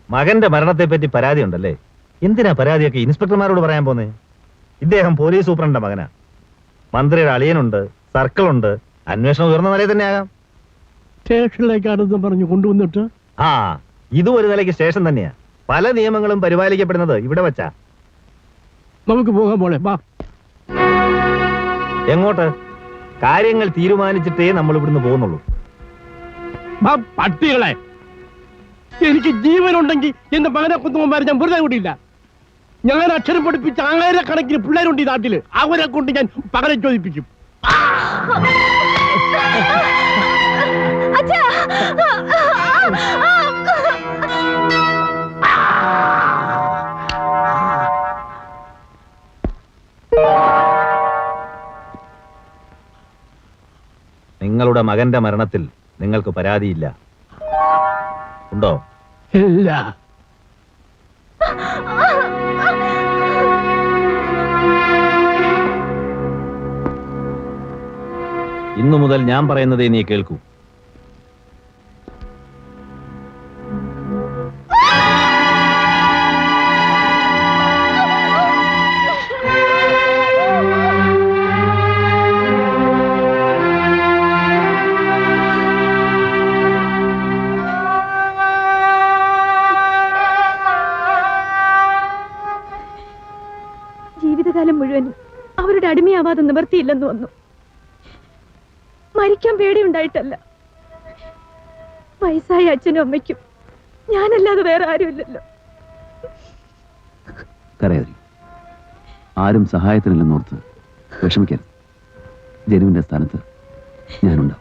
മകന്റെ മരണത്തെപ്പറ്റി പരാതി ഉണ്ടല്ലേ? എന്തിനാ പരാതിയൊക്കെ ഇൻസ്പെക്ടർമാരോട് പറയാൻ പോന്നേ? ഇദ്ദേഹം പോലീസ് സൂപ്രണ്ട മകനാ. മന്ത്രിയുടെ അളിയനുണ്ട്, സർക്കിളുണ്ട്. അന്വേഷണം ഉയർന്ന നിലയിൽ തന്നെ ആകാം. സ്റ്റേഷനിലേക്കാണെന്ന് പറഞ്ഞു കൊണ്ടുവന്നിട്ട് ആ, ഇതും ഒരു നിലയ്ക്ക് സ്റ്റേഷൻ തന്നെയാ. പല നിയമങ്ങളും പരിപാലിക്കപ്പെടുന്നത് ഇവിടെ വെച്ചാ. നമുക്ക് പോകാൻ പോലെ വാ. എങ്ങോട്ട്? കാര്യങ്ങൾ തീരുമാനിച്ചിട്ടേ നമ്മൾ ഇവിടുന്ന് പോകുന്നുള്ളൂ. പട്ടികളെ, എനിക്ക് ജീവനുണ്ടെങ്കിൽ എന്റെ മകനെ കൊന്നുമാരെ ഞാൻ വെറുതെ കൂടിയില്ല. ഞാൻ അക്ഷരം പഠിപ്പിച്ച 1000കണക്കിന് പിള്ളേരുണ്ട് ഈ നാട്ടില്. അവരെ കൊണ്ട് ഞാൻ പകരം ചോദിപ്പിക്കും. നിങ്ങളുടെ മകന്റെ മരണത്തിൽ നിങ്ങൾക്ക് പരാതിയില്ല, ഉണ്ടോ? ഇല്ല. ഇന്നു മുതൽ ഞാൻ പറയുന്നതേ നീ കേൾക്കൂ. ജീവിതകാലം മുഴുവൻ അവരുടെ അടിമയാവാതെ നിവർത്തിയില്ലെന്ന് വന്നു. മരിക്കാൻ പേടിയുണ്ടായിട്ടല്ല. വയസ്സായ അച്ഛനും അമ്മയ്ക്കും ഞാനല്ലാതെ വേറെ ആരുമില്ലല്ലോ. കരയറി ആരും സഹായത്തിനില്ലെന്നോർത്ത് വിഷമിക്കരുത്. ജനുവിന്റെ സ്ഥാനത്ത് ഞാനുണ്ടാവും.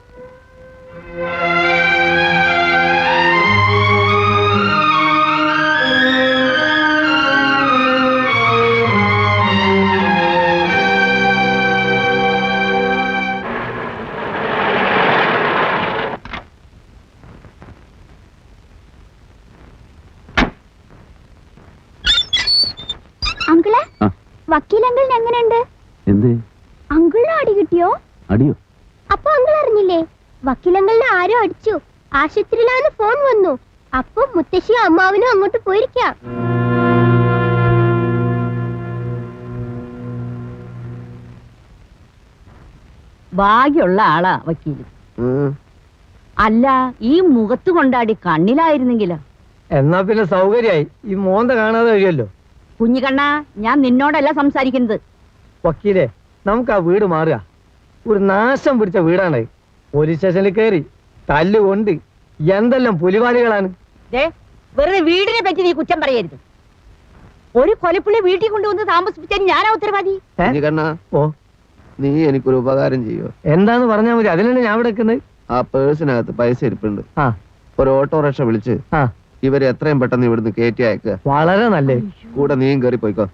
വക്കീലങ്കിളിന് എങ്ങനെയുണ്ട്? എന്ത്? അങ്കിളിന് അടി കിട്ടിയോ? അടിയോ? അപ്പൊ അങ്കിൾ അറിഞ്ഞില്ലേ? വക്കീലങ്കിളിനെ ആരോ അടിച്ചു. ആശുപത്രിയിലാന്ന് ഫോൺ വന്നു. അപ്പൊ മുത്തശ്ശിയും അമ്മാവനും അങ്ങോട്ട് പോയിരിക്കാം. ഭാഗ്യമുള്ള ആളാ വക്കീല്. അല്ല, ഈ മുഖത്ത് കൊണ്ടാടി കണ്ണിലായിരുന്നെങ്കിലോ? എന്നാ പിന്നെ സൗകര്യായി. ഈ മോന്ത കാണാതെ കഴിയല്ലോ. കുഞ്ഞിക്കണ്ണ, ഞാൻ നിന്നോടല്ല സംസാരിക്കുന്നത്. വക്കീലെ, നമുക്ക് ആ വീട് മാറുക. ഒരു നാശം പിടിച്ച വീടാണ്. പോലീസ് സ്റ്റേഷനിൽ കയറി തല്ലുകൊണ്ട് എന്തെല്ലാം പുലിവാലികളാണ്. വെറുതെ വീടിനെ പറ്റി നീ കുറ്റം പറയരുത്. ഒരു കൊലപ്പുള്ളി വീട്ടിൽ കൊണ്ടുവന്ന് താമസിപ്പിച്ചാൽ ഞാനാ ഉത്തരവാദി. ഓ, നീ എനിക്കൊരു ഉപകാരം ചെയ്യോ? എന്താന്ന് പറഞ്ഞാൽ മതി. അതിനാണ് ഞാൻ ഇവിടെ നിൽക്കുന്നത്. ആ പേഴ്സിനകത്ത് പൈസ ഇരിപ്പുണ്ട്. ഒരു ഓട്ടോറിക്ഷ വിളിച്ച് ഇവരെ എത്രയും പെട്ടെന്ന് ഇവിടുന്ന് കയറ്റി അയക്കുക. വളരെ നല്ലേ. കൂടെ നീയും കേറി പോയിക്കോ.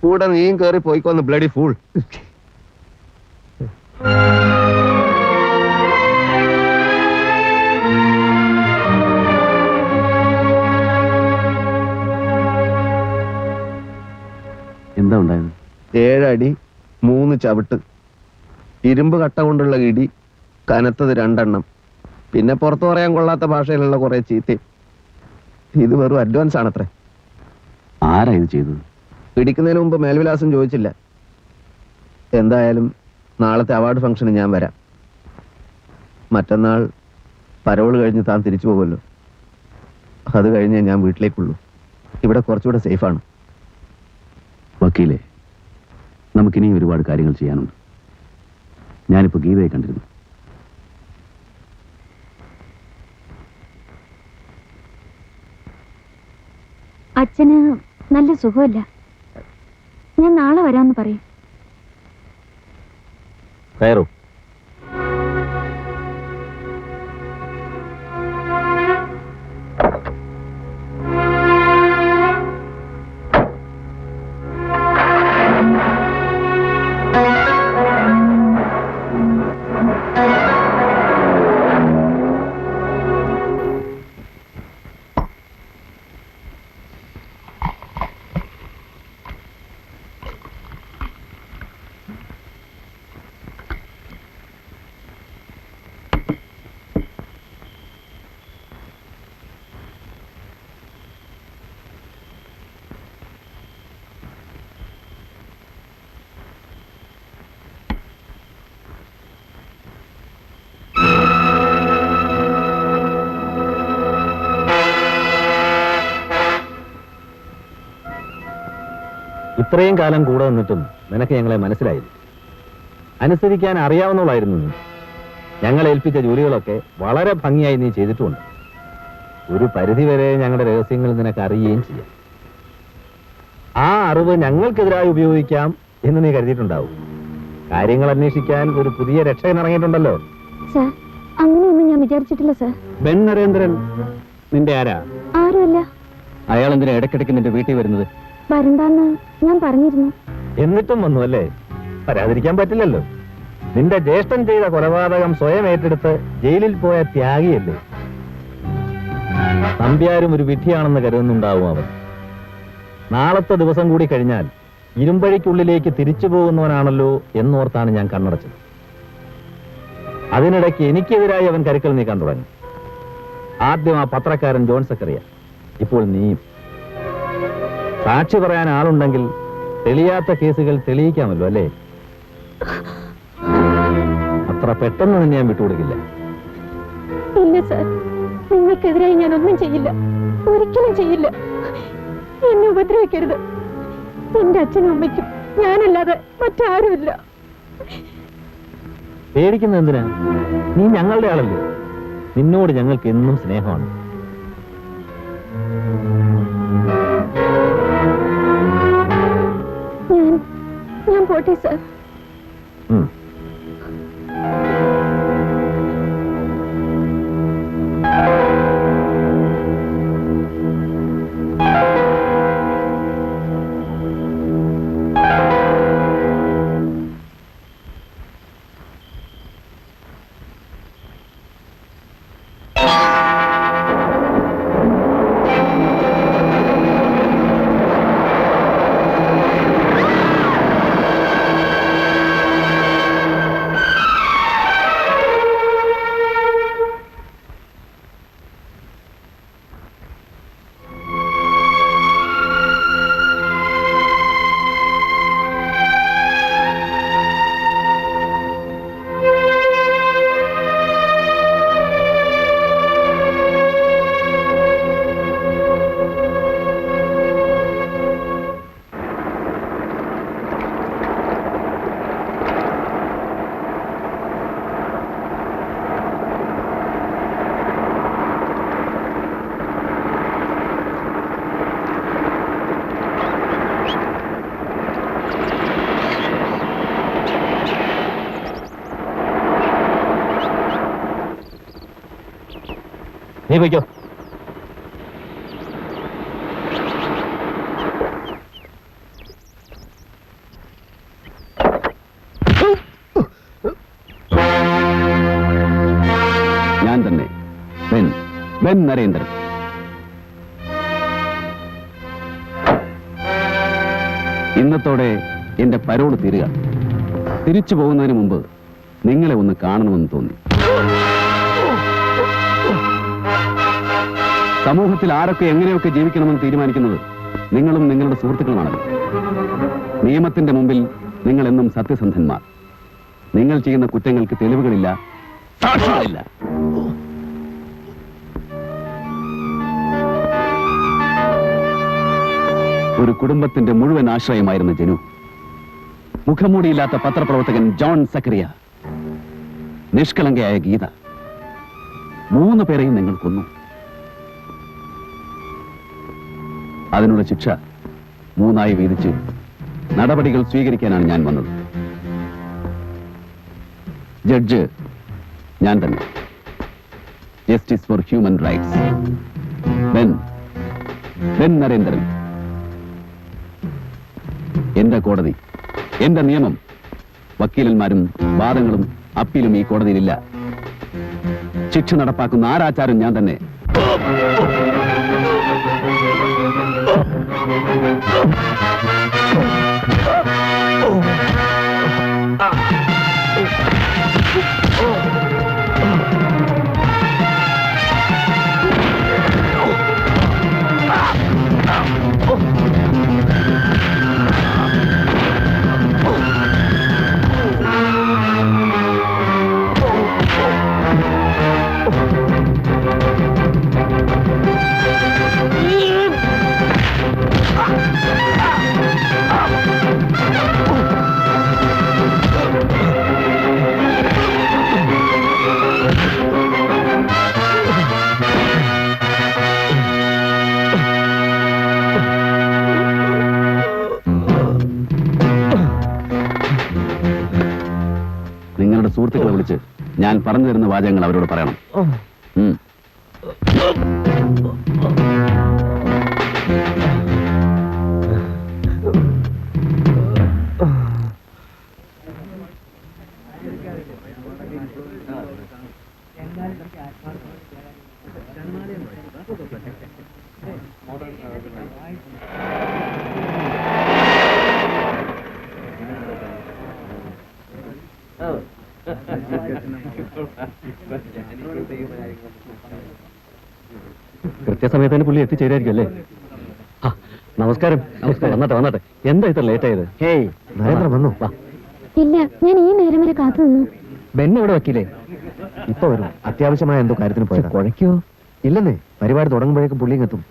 കൂടെ നീയും കേറി പോയിക്കോന്ന് ബ്ലഡി ഫൂൾ. എന്താ ഉണ്ടായത്? 7 അടി 3 ചവിട്ട്, ഇരുമ്പ് കട്ട കൊണ്ടുള്ള ഇടി, കനത്തത് 2 എണ്ണം, പിന്നെ പുറത്തു പറയാൻ കൊള്ളാത്ത ഭാഷയിലുള്ള കുറെ ചീത്ത. ഇത് വെറും അഡ്വാൻസ് ആണത്രേ. ആരാ ഇത് ചെയ്തത്? പിടിക്കുന്നതിന് മുമ്പ് മേൽവിലാസം ചോദിച്ചില്ല. എന്തായാലും നാളത്തെ അവാർഡ് ഫംഗ്ഷന് ഞാൻ വരാം. മറ്റന്നാൾ പരോൾ കഴിഞ്ഞ് താൻ തിരിച്ചു പോകുമല്ലോ. അത് കഴിഞ്ഞേ ഞാൻ വീട്ടിലേക്കുള്ളൂ. ഇവിടെ കുറച്ചുകൂടെ സേഫാണ്. വക്കീലെ, നമുക്കിനി ഒരുപാട് കാര്യങ്ങൾ ചെയ്യാനുണ്ട്. ഞാനിപ്പോ ഗീതയെ കണ്ടിരുന്നു. അച്ഛന് നല്ല സുഖമില്ല. ഞാൻ നാളെ വരാമെന്ന് പറയും. കയറൂ. ഇത്രയും കാലം കൂടെ നിന്നിട്ടും നിനക്ക് ഞങ്ങളെ മനസ്സിലായില്ല. അനുസരിക്കാൻ അറിയാവുന്നവളായിരുന്നു നീ. ഞങ്ങൾ ഏൽപ്പിച്ച ജോലികളൊക്കെ വളരെ ഭംഗിയായി നീ ചെയ്തിട്ടുമുണ്ട്. ഒരു പരിധിവരെ ഞങ്ങളുടെ രഹസ്യങ്ങൾ നിനക്ക് അറിയുകയും ചെയ്യാം. ആ അറിവ് ഞങ്ങൾക്കെതിരായി ഉപയോഗിക്കാം എന്ന് നീ കരുതിയിട്ടുണ്ടാവും. കാര്യങ്ങൾ അന്വേഷിക്കാൻ ഒരു പുതിയ രക്ഷകൻ ഇറങ്ങിയിട്ടുണ്ടല്ലോ. സാർ, അങ്ങനെയൊന്നും ഞാൻ വിചാരിച്ചിട്ടില്ല സാർ. ബെൻ നരേന്ദ്രൻ നിന്റെ ആരാ? ആരുമല്ല. അയാൾ എന്തിനാ ഇടയ്ക്കിടയ്ക്ക് നിന്റെ വീട്ടിൽ വരുന്നത്? വരണ്ടാന്ന് ഞാൻ പറഞ്ഞിരുന്നു. എന്നിട്ടും വന്നു അല്ലേ? വരാതിരിക്കാൻ പറ്റില്ലല്ലോ. നിന്റെ ജ്യേഷ്ഠൻ ചെയ്ത കൊലപാതകം സ്വയം ഏറ്റെടുത്ത് ജയിലിൽ പോയ ത്യാഗിയല്ലേ. നമ്പ്യാരും ഒരു വിധിയാണെന്ന് കരുതുന്നുണ്ടാവും അവൻ. നാളത്തെ ദിവസം കൂടി കഴിഞ്ഞാൽ ഇരുമ്പഴിക്കുള്ളിലേക്ക് തിരിച്ചു പോകുന്നവനാണല്ലോ എന്നോർത്താണ് ഞാൻ കണ്ണടച്ചത്. അതിനിടയ്ക്ക് എനിക്കെതിരായി അവൻ കരുക്കൾ നീക്കാൻ തുടങ്ങി. ആദ്യം ആ പത്രക്കാരൻ ജോൺ സക്കറിയ, ഇപ്പോൾ നീയും. സാക്ഷി പറയാൻ ആളുണ്ടെങ്കിൽ തെളിയാത്ത കേസുകൾ തെളിയിക്കാമല്ലോ അല്ലേ? അത്ര പെട്ടെന്ന് തന്നെ ഞാൻ വിട്ടുകൊടുക്കില്ല. ഇല്ല സാർ, നിങ്ങൾക്കെതിരായി ഞാൻ ഒന്നും ചെയ്യില്ല, ഒരിക്കലും ചെയ്യില്ല. എന്നെ ഉപദ്രവിക്കരുത്. എന്റെ അച്ഛനും അമ്മയ്ക്കും ഞാനല്ലാതെ മറ്റാരുമില്ല. പേടിക്കുന്ന എന്തിനാ? നീ ഞങ്ങളുടെ ആളല്ലേ. നിന്നോട് ഞങ്ങൾക്ക് എന്നും സ്നേഹമാണ്. ഞാൻ പോട്ടെ സാർ. നീ പോയിക്കോ. ഞാൻ തന്നെ ബെൻ നരേന്ദ്രൻ. ഇന്നത്തോടെ എന്റെ പരോള് തീരുക. തിരിച്ചു പോകുന്നതിന് മുമ്പ് നിങ്ങളെ ഒന്ന് കാണണമെന്ന് തോന്നി. സമൂഹത്തിൽ ആരൊക്കെ എങ്ങനെയൊക്കെ ജീവിക്കണമെന്ന് തീരുമാനിക്കുന്നത് നിങ്ങളും നിങ്ങളുടെ സുഹൃത്തുക്കളുമാണല്ലോ. നിയമത്തിന്റെ മുമ്പിൽ നിങ്ങൾ എന്നും സത്യസന്ധന്മാർ. നിങ്ങൾ ചെയ്യുന്ന കുറ്റങ്ങൾക്ക് തെളിവുകളില്ല, സാക്ഷികളില്ല. ഒരു കുടുംബത്തിന്റെ മുഴുവൻ ആശ്രയമായിരുന്നു ജനു. മുഖംമൂടിയില്ലാത്ത പത്രപ്രവർത്തകൻ ജോൺ സക്കറിയ, നിഷ്കളങ്കയായ ഗീത. 3 പേരെയും നിങ്ങൾ കൊന്നു. അതിനുള്ള ശിക്ഷ 3 വീതിച്ച് നടപടികൾ സ്വീകരിക്കാനാണ് ഞാൻ വന്നത്. ജഡ്ജ് ഞാൻ തന്നെ. Justice for human rights, Ben Narendran. എന്റെ കോടതി, എന്റെ നിയമം. വക്കീലന്മാരും വാദങ്ങളും അപ്പീലും ഈ കോടതിയിലില്ല. ശിക്ഷ നടപ്പാക്കുന്ന ആരാച്ചാരും ഞാൻ തന്നെ. സുഹൃത്തുക്കളെ വിളിച്ച് ഞാൻ പറഞ്ഞു തരുന്ന വാചകങ്ങൾ അവരോട് പറയണം. കൃത്യസമയത്തിന് പുള്ളി എത്തിച്ചേരായിരിക്കും അല്ലേ? നമസ്കാരം. നമസ്കാരം. വന്നട്ടെ. എന്താ ഇത്ര ലേറ്റ് ആയത്? ഹേയ്, നരേന്ദ്ര വന്നു. വാ. ഇല്ല, ഞാൻ ഈ നേരം വരെ കാത്തു നിന്നു. ബെന്നെ ഇവിടെ വക്കീലേ? ഇപ്പൊ വരും. അത്യാവശ്യമായ എന്തോ കാര്യത്തിന് പോയത്. കുഴയ്ക്കോ? ഇല്ലെന്നേ, പരിപാടി തുടങ്ങുമ്പോഴേക്കും പുള്ളിയും എത്തും.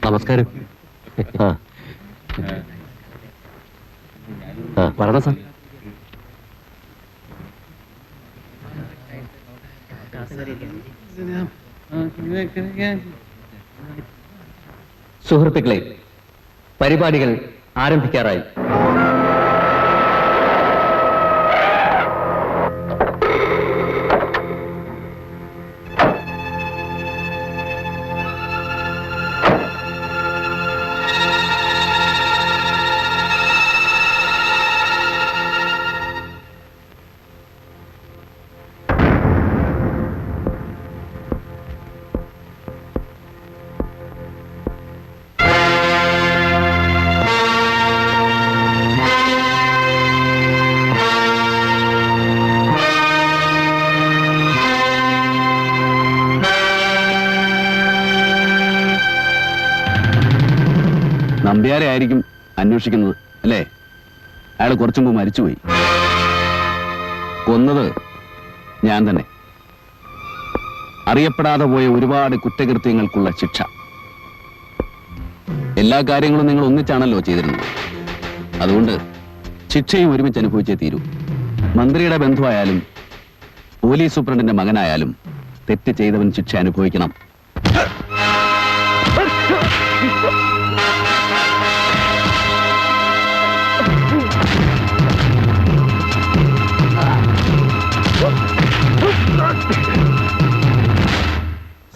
നമസ്കാരം. വരണം സാർ. സുഹൃത്തുക്കളെ, പരിപാടികൾ ആരംഭിക്കാറായി. നമ്പ്യാരെ ആയിരിക്കും അന്വേഷിക്കുന്നത് അല്ലേ? അയാൾ കുറച്ചു മുമ്പ് മരിച്ചുപോയി. കൊന്നത് ഞാൻ തന്നെ. അറിയപ്പെടാതെ പോയ ഒരുപാട് കുറ്റകൃത്യങ്ങൾക്കുള്ള ശിക്ഷ. എല്ലാ കാര്യങ്ങളും നിങ്ങൾ ഒന്നിച്ചാണല്ലോ ചെയ്തിരുന്നത്. അതുകൊണ്ട് ശിക്ഷയും ഒരുമിച്ച് അനുഭവിച്ചേ തീരൂ. മന്ത്രിയുടെ ബന്ധുവായാലും പോലീസ് സൂപ്രണ്ടിന്റെ മകനായാലും തെറ്റ് ചെയ്തവൻ ശിക്ഷ അനുഭവിക്കണം.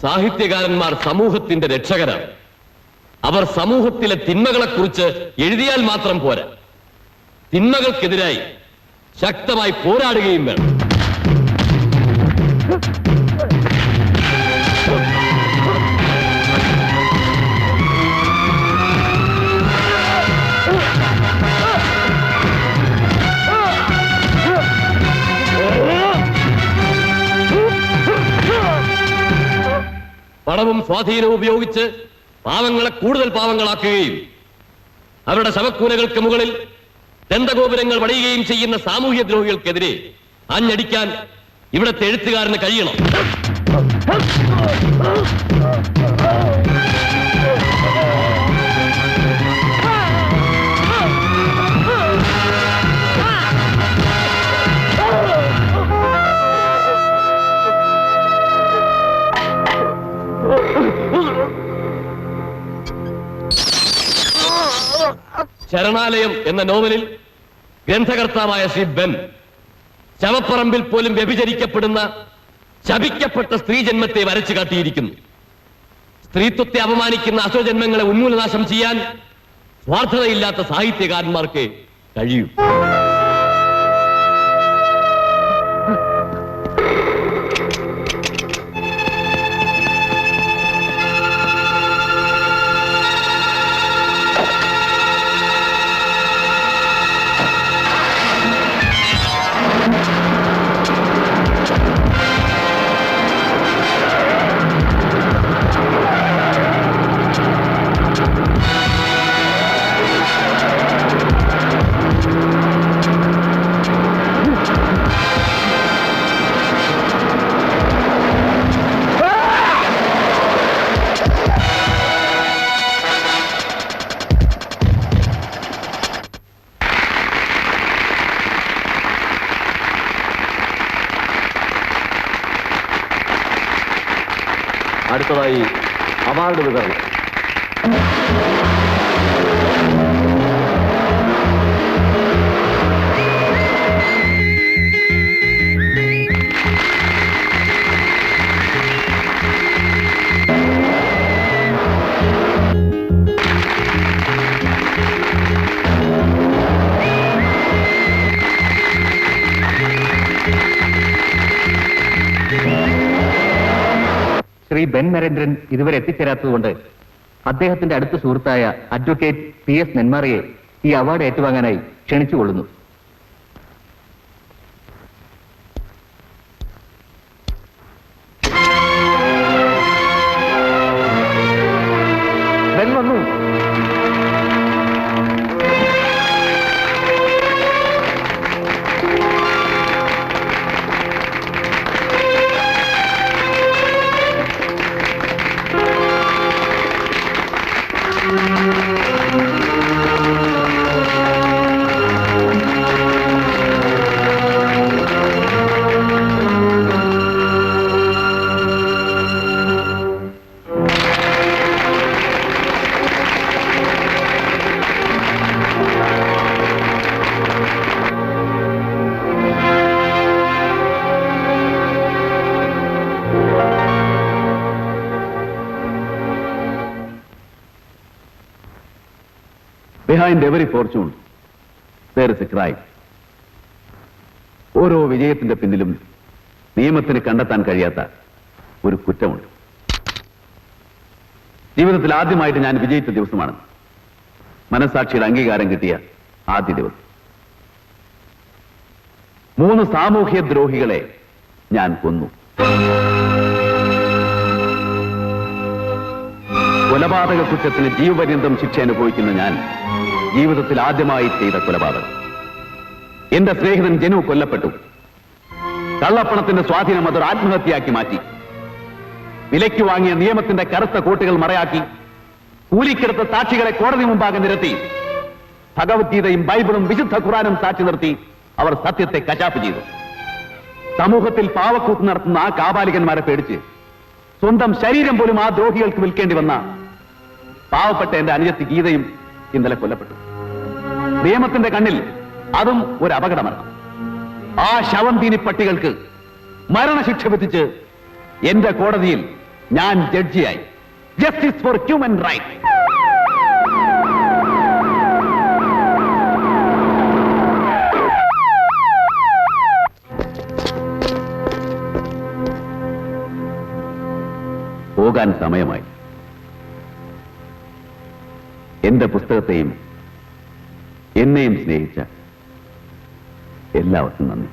സാഹിത്യകാരന്മാർ സമൂഹത്തിന്റെ രക്ഷകരാണ്. അവർ സമൂഹത്തിലെ തിന്മകളെക്കുറിച്ച് എഴുതിയാൽ മാത്രം പോരാ, തിന്മകൾക്കെതിരായി ശക്തമായി പോരാടുകയും വേണം. പണവും സ്വാധീനവും ഉപയോഗിച്ച് പാവങ്ങളെ കൂടുതൽ പാവങ്ങളാക്കുകയും അവരുടെ ശവക്കൂനകൾക്ക് മുകളിൽ ദന്തഗോപുരങ്ങൾ പണിയുകയും ചെയ്യുന്ന സാമൂഹ്യ ദ്രോഹികൾക്കെതിരെ ആഞ്ഞടിക്കാൻ ഇവിടുത്തെ എഴുത്തുകാരന് കഴിയണം. ശരണാലയം എന്ന നോവലിൽ ഗ്രന്ഥകർത്താവായ ശ്രീ ബെൻ ശവപ്പറമ്പിൽ പോലും വ്യഭിചരിക്കപ്പെടുന്ന ശപിക്കപ്പെട്ട സ്ത്രീജന്മത്തെ വരച്ചു കാട്ടിയിരിക്കുന്നു. സ്ത്രീത്വത്തെ അപമാനിക്കുന്ന അസുരജന്മങ്ങളെ ഉന്മൂലനാശം ചെയ്യാൻ സ്വാർത്ഥതയില്ലാത്ത സാഹിത്യകാരന്മാർക്ക് കഴിയും. അടുത്തതായി അവാർഡ് വിതരണം. ശ്രീ ബെൻ നരേന്ദ്രൻ ഇതുവരെ എത്തിച്ചേരാത്തതുകൊണ്ട് അദ്ദേഹത്തിന്റെ അടുത്ത സുഹൃത്തായ അഡ്വക്കേറ്റ് PS നെന്മാറയെ ഈ അവാർഡ് ഏറ്റുവാങ്ങാനായി ക്ഷണിച്ചുകൊള്ളുന്നു. ബെൻ വന്നു. Behind every fortune, there is a crime. ഓരോ വിജയത്തിന്റെ പിന്നിലും നിയമത്തിന് കണ്ടെത്താൻ കഴിയാത്ത ഒരു കുറ്റമുണ്ട്. ജീവിതത്തിൽ ആദ്യമായിട്ട് ഞാൻ വിജയിച്ച ദിവസമാണ്. മനസാക്ഷിയുടെ അംഗീകാരം കിട്ടിയ ആദ്യ ദിവസം. 3 സാമൂഹ്യ ദ്രോഹികളെ ഞാൻ കൊന്നു. കൊലപാതക കുറ്റത്തിന് ജീവപര്യന്തം ശിക്ഷ അനുഭവിക്കുന്ന ഞാൻ ജീവിതത്തിൽ ആദ്യമായി ചെയ്ത കൊലപാതകം. എന്റെ സ്നേഹിതൻ ജനു കൊല്ലപ്പെട്ടു. കള്ളപ്പണത്തിന്റെ സ്വാധീനം അതൊരു ആത്മഹത്യയാക്കി മാറ്റി. വിലയ്ക്ക് വാങ്ങിയ നിയമത്തിന്റെ കറുത്ത കോട്ടുകൾ മറയാക്കി കൂലിക്കെടുത്ത സാക്ഷികളെ കോടതി മുമ്പാകെ നിരത്തി ഭഗവത്ഗീതയും ബൈബിളും വിശുദ്ധ ഖുറാനും സാക്ഷി നിർത്തി അവർ സത്യത്തെ കശാപ്പ് ചെയ്തു. സമൂഹത്തിൽ പാവക്കൂത്ത് നടത്തുന്ന ആ കാപാലികന്മാരെ പേടിച്ച് സ്വന്തം ശരീരം പോലും ആ ദ്രോഹികൾക്ക് വിൽക്കേണ്ടി വന്ന പാവപ്പെട്ട എന്റെ അനുജത്തി ഗീതയും ഇന്നലെ കൊല്ലപ്പെട്ടു. നിയമത്തിന്റെ കണ്ണിൽ അതും ഒരു അപകടമാണ്. ആ ശവം തീനി പട്ടികൾക്ക് മരണശിക്ഷ വിധിച്ച് എന്റെ കോടതിയിൽ ഞാൻ ജഡ്ജിയായി. Justice for human right. പോകാൻ സമയമായി. എന്റെ പുസ്തകത്തെയും എന്നെയും സ്നേഹിച്ച എല്ലാവർക്കും നന്ദി.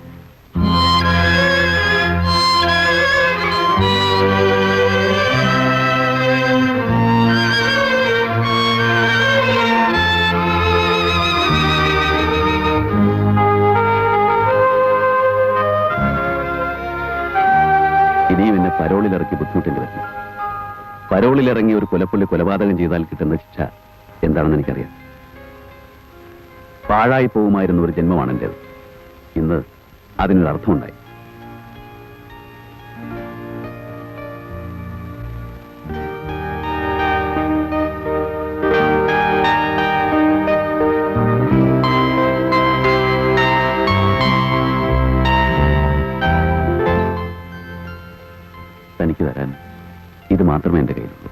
ഇനിയും എന്നെ പരോളിലിറക്കി ബുദ്ധിമുട്ടേണ്ടി വരില്ല. പരോളിലിറങ്ങി ഒരു കൊലപ്പുള്ളി കൊലപാതകം ചെയ്താൽ കിട്ടുന്ന ശിക്ഷ എന്താണെന്ന് എനിക്കറിയാം. പാഴായി പോവുമായിരുന്ന ഒരു ജന്മമാണ് എന്റേത്. ഇന്ന് അതിനൊരർത്ഥമുണ്ടായി. തനിക്ക് തരാൻ ഇത് മാത്രമേ എന്റെ കയ്യിലുള്ളൂ.